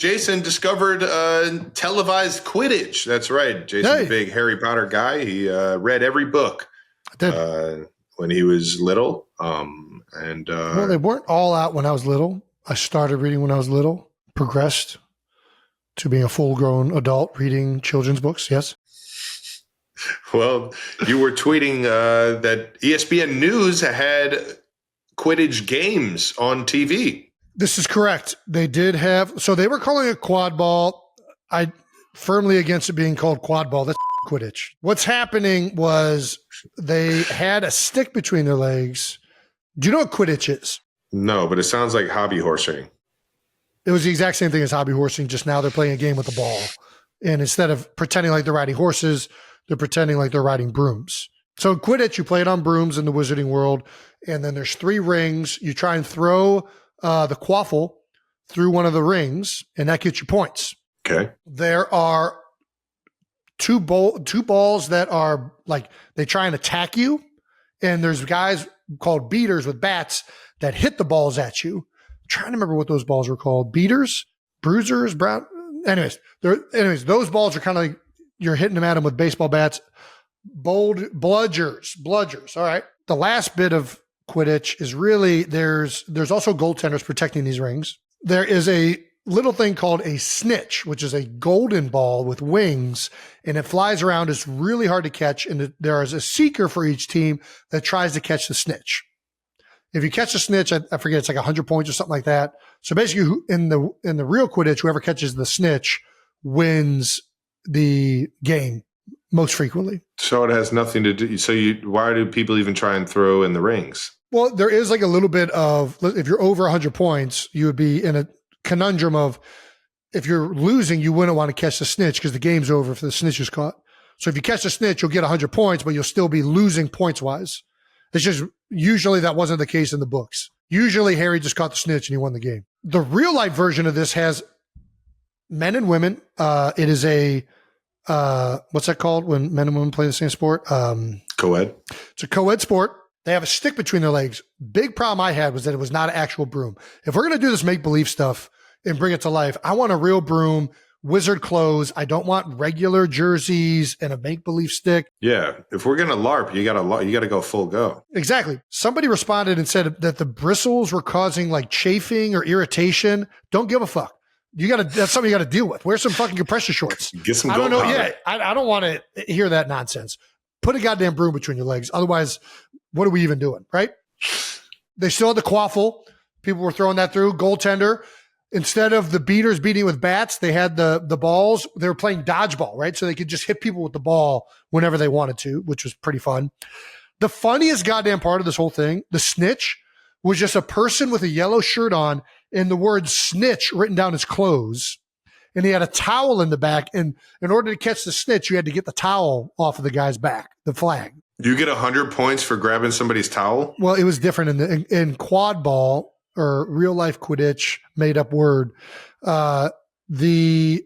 Jason discovered televised Quidditch. That's right. Jason's a big Harry Potter guy. He read every book when he was little. Well, they weren't all out when I was little. I started reading when I was little, progressed to being a full-grown adult reading children's books. Yes. Well, you were tweeting that ESPN News had Quidditch games on TV. This is correct. They did have, so they were calling it Quadball. I firmly against it being called Quadball. That's Quidditch. What's happening was they had a stick between their legs. Do you know what Quidditch is? No, but it sounds like hobby horsing. It was the exact same thing as hobby horsing, just now they're playing a game with the ball. And instead of pretending like they're riding horses, they're pretending like they're riding brooms. So in Quidditch, you play it on brooms in the wizarding world. And then there's 3 rings. You try and throw the quaffle through one of the rings, and that gets you points. Okay. There are two balls that are like they try and attack you, and there's guys called beaters with bats that hit the balls at you. I'm trying to remember what those balls were called. Beaters, bruisers, brown. Anyways, those balls are kind of like you're hitting them at them with baseball bats. Bludgers. All right. The last bit of Quidditch is really there's also goaltenders protecting these rings. There is a little thing called a snitch, which is a golden ball with wings, and it flies around. It's really hard to catch, and there is a seeker for each team that tries to catch the snitch. If you catch the snitch, I forget, it's like 100 points or something like that. So basically, in the real Quidditch, whoever catches the snitch wins the game most frequently. So it has nothing to do. So why do people even try and throw in the rings? Well, there is like a little bit of, if you're over 100 points, you would be in a conundrum of, if you're losing, you wouldn't want to catch the snitch because the game's over if the snitch is caught. So if you catch the snitch, you'll get 100 points, but you'll still be losing points wise. It's just usually that wasn't the case in the books. Usually Harry just caught the snitch and he won the game. The real life version of this has men and women. It is a, what's that called when men and women play the same sport? Co-ed. It's a co-ed sport. They have a stick between their legs. Big problem I had was that it was not an actual broom. If we're going to do this make-believe stuff and bring it to life, I want a real broom, wizard clothes. I don't want regular jerseys and a make-believe stick. Yeah. If we're going to LARP, you got to go full go. Exactly. Somebody responded and said that the bristles were causing like chafing or irritation. Don't give a fuck. That's something you got to deal with. Wear some fucking compression shorts. Get some I don't goat know. powder. Yeah. I don't want to hear that nonsense. Put a goddamn broom between your legs. Otherwise, what are we even doing? Right? They still had the quaffle. People were throwing that through. Goaltender. Instead of the beaters beating with bats, they had the balls. They were playing dodgeball, right? So they could just hit people with the ball whenever they wanted to, which was pretty fun. The funniest goddamn part of this whole thing, the snitch, was just a person with a yellow shirt on and the word snitch written down his clothes. And he had a towel in the back. And in order to catch the snitch, you had to get the towel off of the guy's back, the flag. You get 100 points for grabbing somebody's towel? Well, it was different in Quadball or real life Quidditch, made up word. You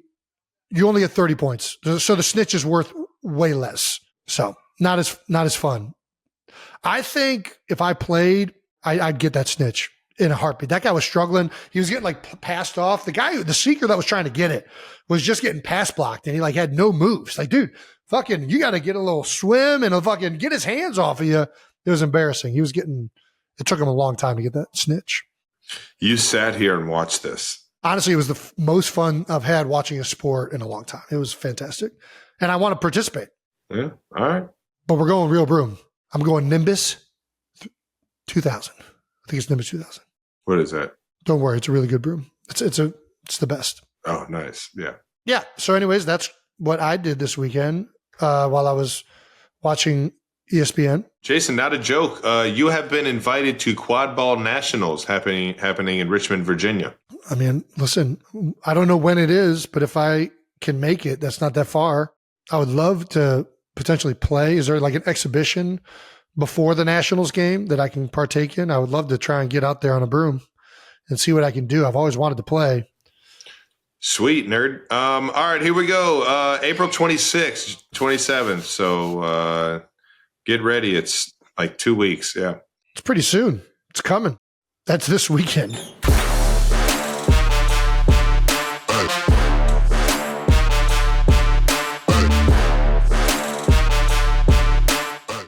only get 30 points. So the snitch is worth way less. So not as fun. I think if I played, I'd get that snitch in a heartbeat. That guy was struggling. He was getting like passed off. The seeker that was trying to get it was just getting pass blocked and he like had no moves. Like, dude, fucking, you got to get a little swim and fucking get his hands off of you. It was embarrassing. It took him a long time to get that snitch. You sat here and watched this. Honestly, it was the most fun I've had watching a sport in a long time. It was fantastic. And I want to participate. Yeah. All right. But we're going real broom. I'm going Nimbus 2000. I think it's Nimbus 2000. What is that? Don't worry. It's a really good broom. It's the best. Oh, nice. Yeah. Yeah. So anyways, that's what I did this weekend while I was watching ESPN. Jason, not a joke. You have been invited to Quadball Nationals happening in Richmond, Virginia. I mean, listen, I don't know when it is, but if I can make it, that's not that far. I would love to potentially play. Is there like an exhibition before the Nationals game that I can partake in? I would love to try and get out there on a broom and see what I can do. I've always wanted to play. Sweet, nerd. All right, here we go. April 26th, 27th. So get ready. It's like 2 weeks. Yeah. It's pretty soon. It's coming. That's this weekend.